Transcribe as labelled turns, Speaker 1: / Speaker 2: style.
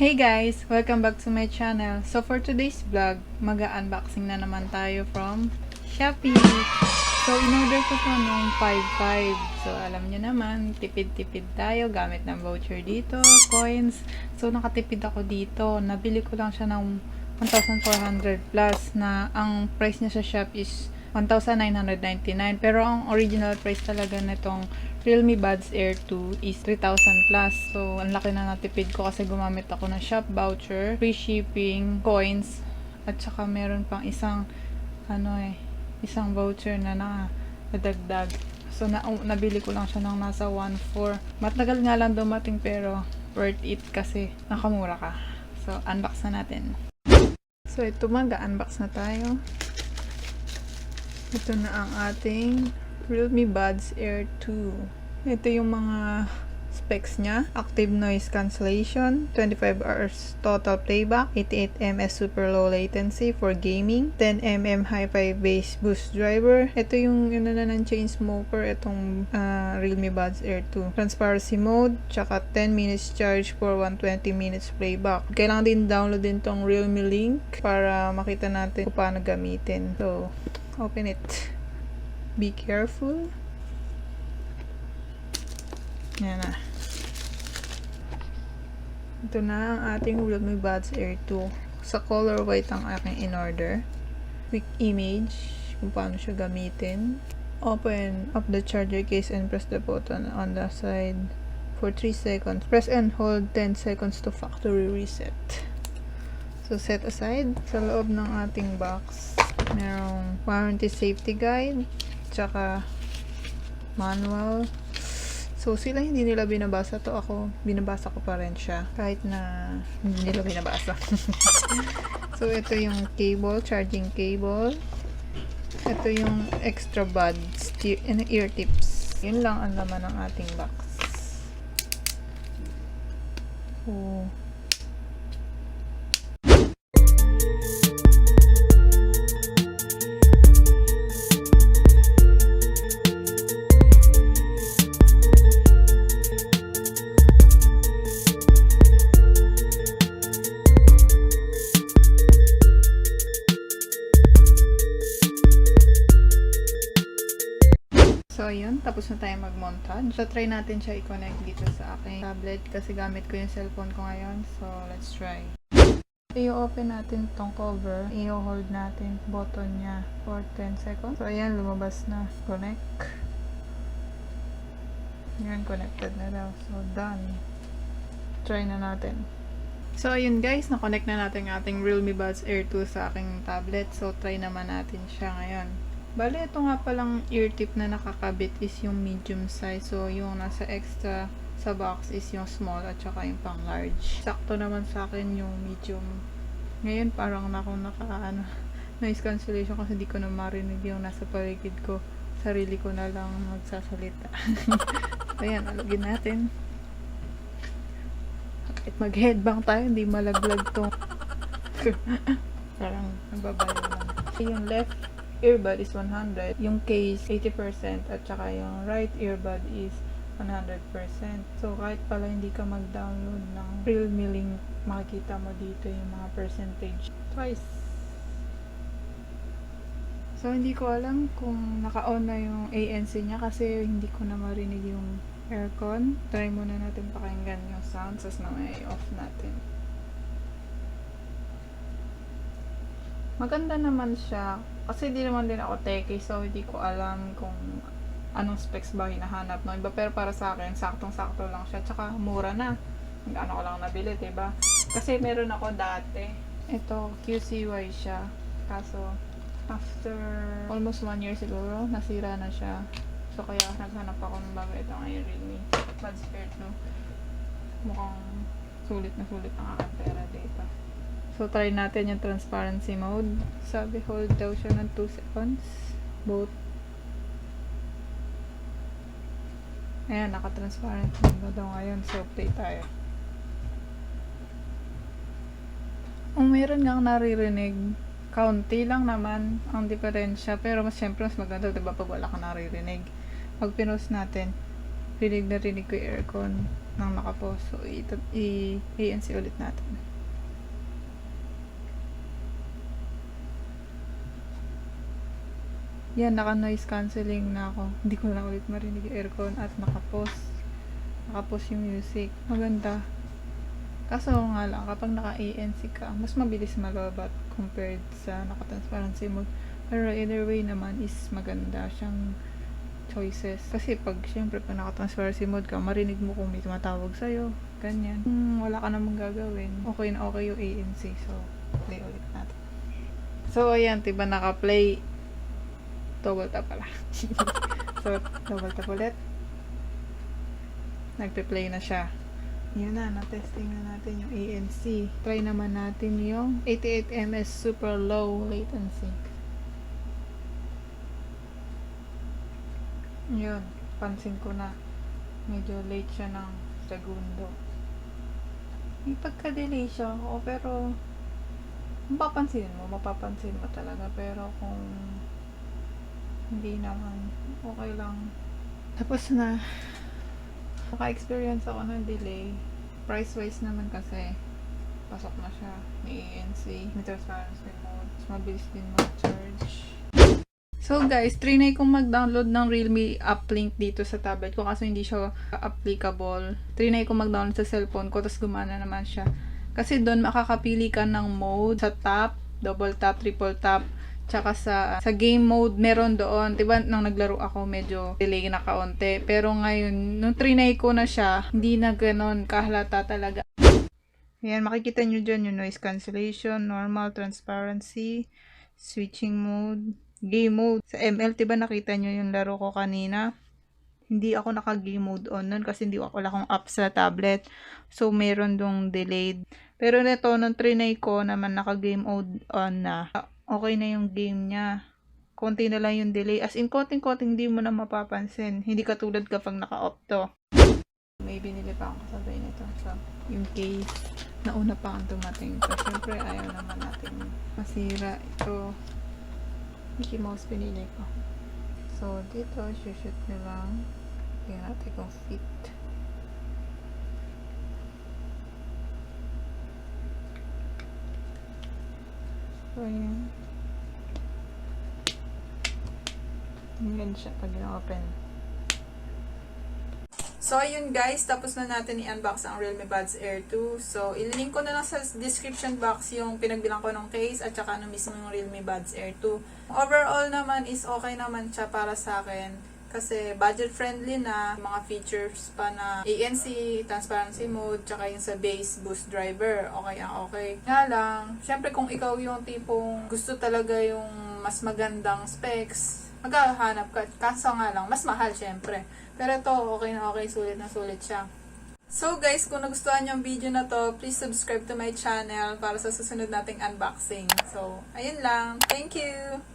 Speaker 1: Hey guys! Welcome back to my channel. So for today's vlog, mag-unboxing na naman tayo from Shopee. So in-order ko to noong 5.5. So alam nyo naman, tipid-tipid tayo gamit ng voucher dito, coins. So nakatipid ako dito. Nabili ko lang siya ng 1,400 plus na ang price niya sa shop is 1,999. Pero ang original price talaga nitong Realme Buds Air 2 is 3,000 plus. So, ang laki na natipid ko kasi gumamit ako ng shop voucher, free shipping, coins, at saka meron pang isang voucher na nadagdag. So, nabili ko lang siya ng nasa 1.4. Matagal nga lang dumating pero worth it kasi nakamura ka. So, unbox na natin. So, ito mag-unbox na tayo. Ito na ang ating Realme Buds Air 2. Ito yung mga specs niya. Active noise cancellation, 25 hours total playback, 88 ms super low latency for gaming, 10 hifibassboostdriver. Ito yung na ng thechainsmoker, itong Realme Buds Air 2. Transparency mode, tsaka 10 minutes charge for 120 minutes playback. Kailangan din download din tong Realme link para makita natin kung paano gamitin. So, open it. Be careful. Yan na. Ito na ang ating Realme Buds Air 2. Sa color white ang aking in-order. Quick image kung paano siya gamitin. Open up the charger case and press the button on the side for 3 seconds. Press and hold 10 seconds to factory reset. So, set aside. Sa loob ng ating box, merong warranty safety guide, tsaka manual. So, sila hindi nila binabasa to. Binabasa ko pa rin siya. Kahit na hindi nila binabasa. So, ito yung cable, charging cable. Ito yung extra buds, ear tips. Yun lang ang laman ng ating box. Oh. So, ayun. Tapos na tayo mag-montage. So, try natin siya i-connect dito sa aking tablet kasi gamit ko yung cellphone ko ngayon. So, let's try. I-open natin tong cover. I-hold natin button niya for 10 seconds. So, ayan. Lumabas na. Connect. Ayan. Connected na daw. So, done. Try na natin. So, ayun guys. Na-connect na natin ang ating Realme Buds Air 2 sa aking tablet. So, try naman natin siya ngayon. Bale, ito nga palang ear tip na nakakabit is yung medium size. So, yung nasa extra sa box is yung small at saka yung pang large. Sakto naman sa akin yung medium. Ngayon, parang noise cancellation kasi di ko na marinig yung nasa paligid ko. Sarili ko na lang magsasalita. Ayan, alugin natin. Kahit mag-headbang tayo, hindi malaglag to. Parang nagbabayo lang. Yung left earbud is 100, yung case 80%, at saka yung right earbud is 100%. So, kahit pala hindi ka mag-download ng Realme link, makikita mo dito yung mga percentage twice. So, hindi ko alam kung naka-on na yung ANC niya kasi hindi ko na marinig yung aircon. Try muna natin pakinggan yung sound, sas na may off natin. Maganda naman siya. Kasi di naman din ako techie, so hindi ko alam kung anong specs ba hinahanap ng iba. Pero para sa akin, saktong-sakto lang siya. Tsaka mura na. Ano ko lang nabili, diba? Kasi meron ako dati. Ito, QCY siya. Kaso, after almost 1 year siguro, nasira na siya. So, kaya naghanap ako ng bago. Ito ang Realme Buds Air 2. Mukhang sulit na sulit ang aking pera dito. So, try natin yung transparency mode. Sabi, hold daw siya ng 2 seconds. Both. Ayan, naka-transparent mode daw ngayon. So, play tayo. Ang meron nga naririnig, kaunti lang naman ang diferensya. Pero, syempre, mas maganda, diba, pag wala ka naririnig. Pag pinost natin, rinig na rinig ko yung aircon ng nakapos. So, ANC ulit natin. Yan, naka-noise cancelling na ako. Hindi ko na ulit marinig yung aircon at nakapos yung music. Maganda. Kaso nga lang, kapag naka-ANC ka, mas mabilis malobat compared sa naka-transparency mode. Pero either way naman is maganda siyang choices. Kasi syempre pag naka-transparency mode ka, marinig mo kung may tumatawag sa'yo. Ganyan. Wala ka namang gagawin. Okay na okay yung ANC. So, play ulit natin. So, ayan, diba naka-play. Double tap pala. So, double tap ulit. Nagpe-play na siya. Yan na, na-testing na natin yung ANC. Try naman natin yung 88 ms super low latency. Yun, pansin ko na. Medyo late siya ng segundo. May pagka-delay siya. Pero mapapansin mo talaga. Pero kung hindi naman, okay lang. Tapos na, naka-experience ako ng delay. Price-wise naman kasi, pasok na siya. May ANC, may transparency mode. Mabilis din mag-charge. So guys, trinay kong mag-download ng Realme app link dito sa tablet ko kasi hindi siya applicable. Trinay kong mag-download sa cellphone ko, tapos gumana naman siya. Kasi doon makakapili ka ng mode sa tap, double tap, triple tap, tsaka sa game mode, meron doon. Diba, nang naglaro ako, medyo delay na kaunti. Pero ngayon, nung trinay ko na siya, hindi na ganon kahalata talaga. Ayan, makikita nyo dyan yung noise cancellation, normal, transparency, switching mode, game mode. Sa ML, diba nakita nyo yung laro ko kanina? Hindi ako naka-game mode on nun kasi wala akong app sa tablet. So, meron dong delayed. Pero nito, nung trinay ko naman naka-game mode on na. Okay na yung game niya. Konti na lang yung delay. As in, konting-konting hindi mo na mapapansin. Hindi katulad kapag naka-off to. May binili pa akong kasabay nito. So, yung case, nauna pa ang dumating. So, syempre, ayaw naman natin masira. Ito, Mickey Mouse pinili ko. So, dito, shoot nyo lang. Tingnan natin kung fit. So, ayan. Ayan siya pag in-open. So, ayun guys. Tapos na natin i-unbox ang Realme Buds Air 2. So, ililink ko na lang sa description box yung pinagbilang ko ng case at saka ano mismo yung Realme Buds Air 2. Overall naman is okay naman siya para sa akin. Kasi budget friendly na, mga features pa na ANC, transparency mode, tsaka yung sa bass boost driver, okay ang okay. Nga lang, syempre kung ikaw yung tipong gusto talaga yung mas magandang specs, maghahanap ka. Kaso nga lang, mas mahal syempre. Pero ito, okay na okay, sulit na sulit siya. So guys, kung nagustuhan niyo ang video na to, please subscribe to my channel para sa susunod nating unboxing. So, ayun lang. Thank you!